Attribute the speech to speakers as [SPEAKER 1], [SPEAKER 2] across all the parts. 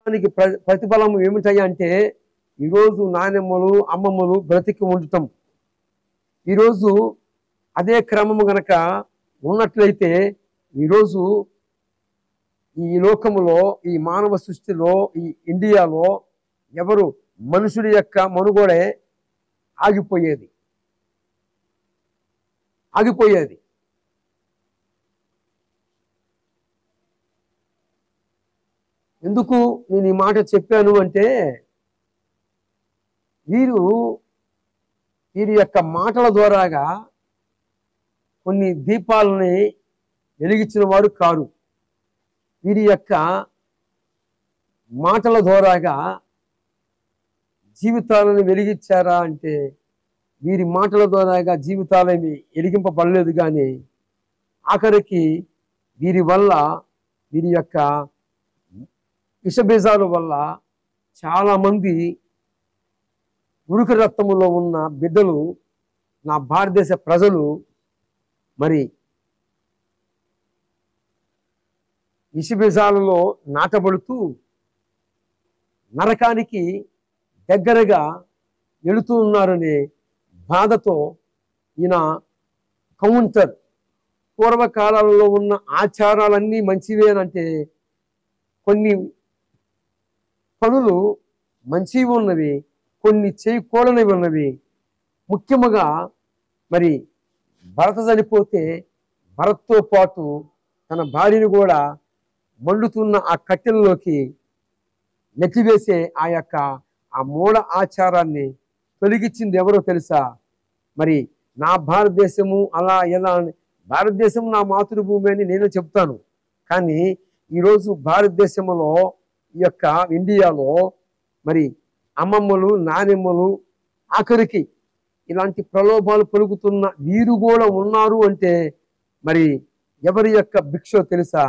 [SPEAKER 1] దానికి ప్రతిఫలం ఏమిటాయి అంటే ఈరోజు నాయనమ్మలు అమ్మమ్మలు బ్రతికి ఉండటం. ఈరోజు అదే క్రమము గనక ఉన్నట్లయితే ఈరోజు ఈ లోకములో, ఈ మానవ సృష్టిలో, ఈ ఇండియాలో ఎవరు మనుషుడి యొక్క మనుగడే ఆగిపోయేది. ఎందుకు నేను ఈ మాట చెప్పాను అంటే వీరి యొక్క మాటల ద్వారాగా కొన్ని దీపాలని వెలిగించిన వారు కారు. వీరి యొక్క మాటల ద్వారాగా జీవితాలను వెలిగించారా అంటే వీరి మాటల ద్వారాగా జీవితాలేమి వెలిగింపబడలేదు. కానీ ఆఖరికి వీరి యొక్క విషబీజాల వల్ల చాలామంది ఉడుకు రక్తములో ఉన్న బిడ్డలు, నా భారతదేశ ప్రజలు మరి విషబీజాలలో నాటబడుతూ నరకానికి దగ్గరగా వెళుతూ ఉన్నారనే బాధతో ఈయన కౌంటర్. పూర్వకాలంలో ఉన్న ఆచారాలన్నీ మంచివేనంటే కొన్ని పనులు మంచివి ఉన్నవి, కొన్ని చేయకూడనివి ఉన్నవి. ముఖ్యముగా మరి భరత చనిపోతే భరత్తో పాటు తన భార్యను కూడా మండుతున్న ఆ కట్టెలలోకి నెట్టివేసే ఆ మూఢ ఆచారాన్ని తొలగించింది ఎవరో తెలుసా? మరి నా భారతదేశము అలా ఎలా, భారతదేశం నా మాతృభూమి అని నేను చెప్తాను. కానీ ఈరోజు భారతదేశంలో, ఈ యొక్క ఇండియాలో మరి అమ్మమ్మలు, నానమ్మలు, ఆఖరికి ఇలాంటి ప్రలోభాలు పలుకుతున్న వీరు కూడా ఉన్నారు అంటే మరి ఎవరి యొక్క భిక్షో తెలుసా?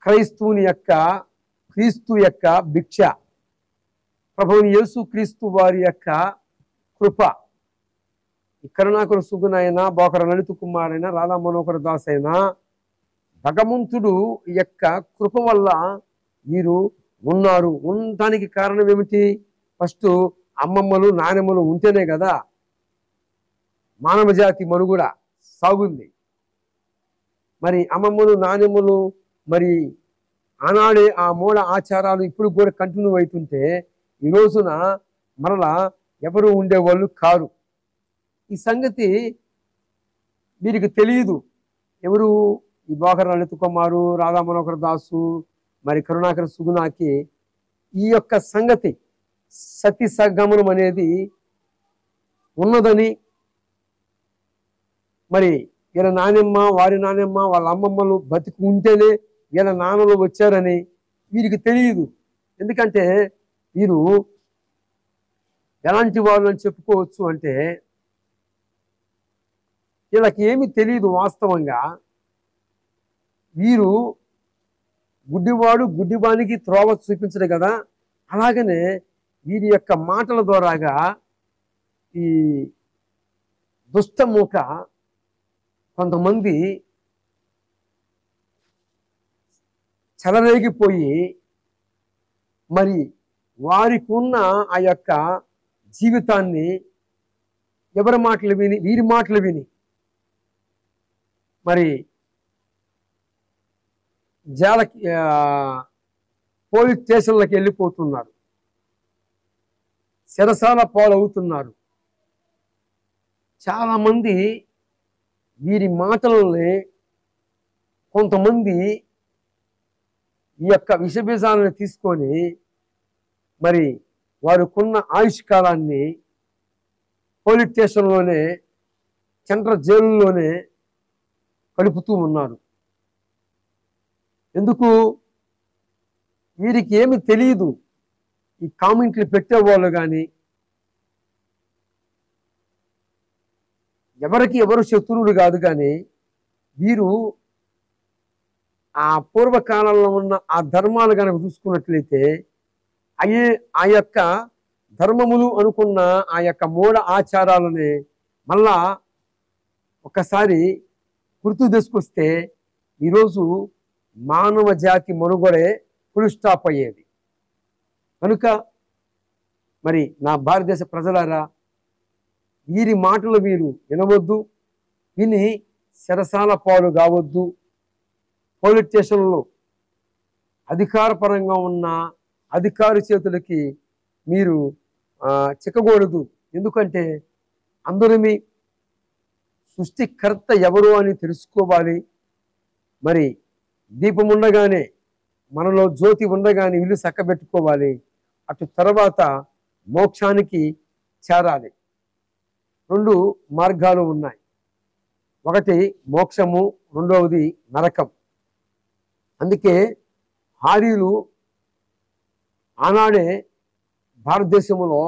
[SPEAKER 1] క్రీస్తు యొక్క భిక్ష, ప్రభువుని యేసు క్రీస్తు వారి యొక్క కృప. కరుణాకర సుగుణైనా, బోకర లలిత కుమారైనా, రాధా మనోహర దాస్ అయినా భగవంతుడు యొక్క కృప వల్ల వీరు ఉన్నారు. ఉండటానికి కారణం ఏమిటి? ఫస్ట్ అమ్మమ్మలు, నానమ్మలు ఉంటేనే కదా మానవ జాతి మనుగడ సాగుంది. మరి అమ్మమ్మలు, నానమ్మలు మరి ఆనాడే ఆ మూఢ ఆచారాలు ఇప్పుడు కూడా కంటిన్యూ అవుతుంటే ఈ రోజున మరలా ఎవరు ఉండేవాళ్ళు కారు. ఈ సంగతి వీరికి తెలియదు. ఎవరు? ఈ బోకర లలిత కుమారు, రాధా మనోహర దాసు, మరి కరుణాకర సుగుణాకి ఈ యొక్క సంగతి సతీ సగమనం అనేది ఉన్నదని, మరి వీళ్ళ నానమ్మ, వారి నానమ్మ, వాళ్ళ అమ్మమ్మలు బతికి ఉంటేనే వీళ్ళ నాన్నలు వచ్చారని వీరికి తెలియదు. ఎందుకంటే వీరు ఎలాంటి వాళ్ళు అని చెప్పుకోవచ్చు అంటే వీళ్ళకి ఏమి తెలియదు. వాస్తవంగా వీరు గుడ్డివాడు గుడ్డివానికి త్రోవ చూపించడు కదా, అలాగనే వీరి యొక్క మాటల ద్వారాగా ఈ దుష్టమూక కొంతమంది చెలరేగిపోయి మరి వారికి ఉన్న ఆ యొక్క జీవితాన్ని ఎవరి మాటలు విని, వీరి మాటలు విని మరి పోలీస్ స్టేషన్లకు వెళ్ళిపోతున్నారు, శరసాల పాలవుతున్నారు. చాలామంది వీరి మాటలని కొంతమంది ఈ యొక్క విషబీజాలను తీసుకొని మరి వారికున్న ఆయుష్కాలాన్ని పోలీస్ స్టేషన్లోనే, సెంట్రల్ జైలులోనే గడుపుతూ ఉన్నారు. ఎందుకు? వీరికి ఏమి తెలియదు. ఈ కామెంట్లు పెట్టేవాళ్ళు కానీ ఎవరు శత్రువులు కాదు. కానీ వీరు ఆ పూర్వకాలంలో ఉన్న ఆ ధర్మాలు కనుక చూసుకున్నట్లయితే ఆ యొక్క ధర్మములు అనుకున్న ఆ యొక్క మూఢ ఆచారాలని మళ్ళా ఒకసారి గుర్తు తీసుకొస్తే ఈరోజు మానవ జాతి మనుగడే ఫుల్ స్టాప్ అయ్యేది. కనుక మరి నా భారతదేశ ప్రజలారా, వీరి మాటలు మీరు వినవద్దు, విని శరసాల పాలు కావద్దు. పోలీస్ స్టేషన్లో అధికారపరంగా ఉన్న అధికారి చేతులకి మీరు చిక్కకూడదు. ఎందుకంటే అందరమీ సృష్టికర్త ఎవరు అని తెలుసుకోవాలి. మరి దీపం ఉండగానే, మనలో జ్యోతి ఉండగానే ఇల్లు చక్కబెట్టుకోవాలి. అటు తర్వాత మోక్షానికి చేరాలి. 2 మార్గాలు ఉన్నాయి. ఒకటి మోక్షము, రెండవది నరకం. అందుకే ఆర్యులు ఆనాడే భారతదేశంలో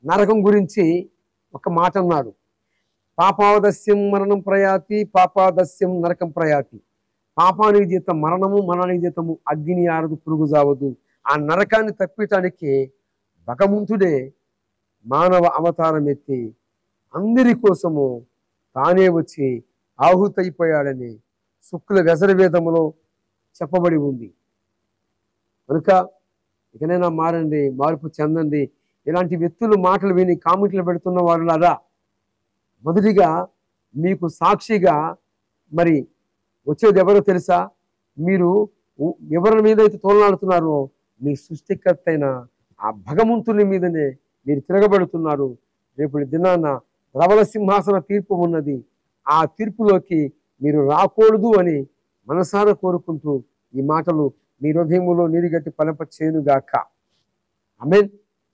[SPEAKER 1] నరకం గురించి ఒక మాట అన్నాడు. పాపాదస్యం మరణం ప్రయాతి, పాపాదస్యం నరకం ప్రయాతి. పాపానికి జీతం మరణము, మరణానికి జీతము అగ్ని ఆరదు, పురుగు జావదు. ఆ నరకాన్ని తప్పించడానికి భగవంతుడే మానవ అవతారం ఎత్తి అందరి కోసము తానే వచ్చి ఆహుతైపోయాడని శుక్ల యజుర్వేదములో చెప్పబడి ఉంది. కనుక ఇకనైనా మారండి, మార్పు చెందండి. ఇలాంటి వ్యక్తులు మాటలు విని కామెంట్లు పెడుతున్న వాళ్ళరా, మొదటిగా మీకు సాక్షిగా మరి వచ్చేది ఎవరో తెలుసా? మీరు ఎవరి మీద అయితే తోలనాడుతున్నారో మీ సృష్టికర్త అయిన ఆ భగవంతుని మీదనే మీరు తిరగబడుతున్నారు. రేపు దినాన రవల సింహాసన తీర్పు ఉన్నది. ఆ తీర్పులోకి మీరు రాకూడదు అని మనసారా కోరుకుంటూ ఈ మాటలు మీ హృదయములో నీరుగట్టి ఫలింపచేయునుగాక. ఆమేన్.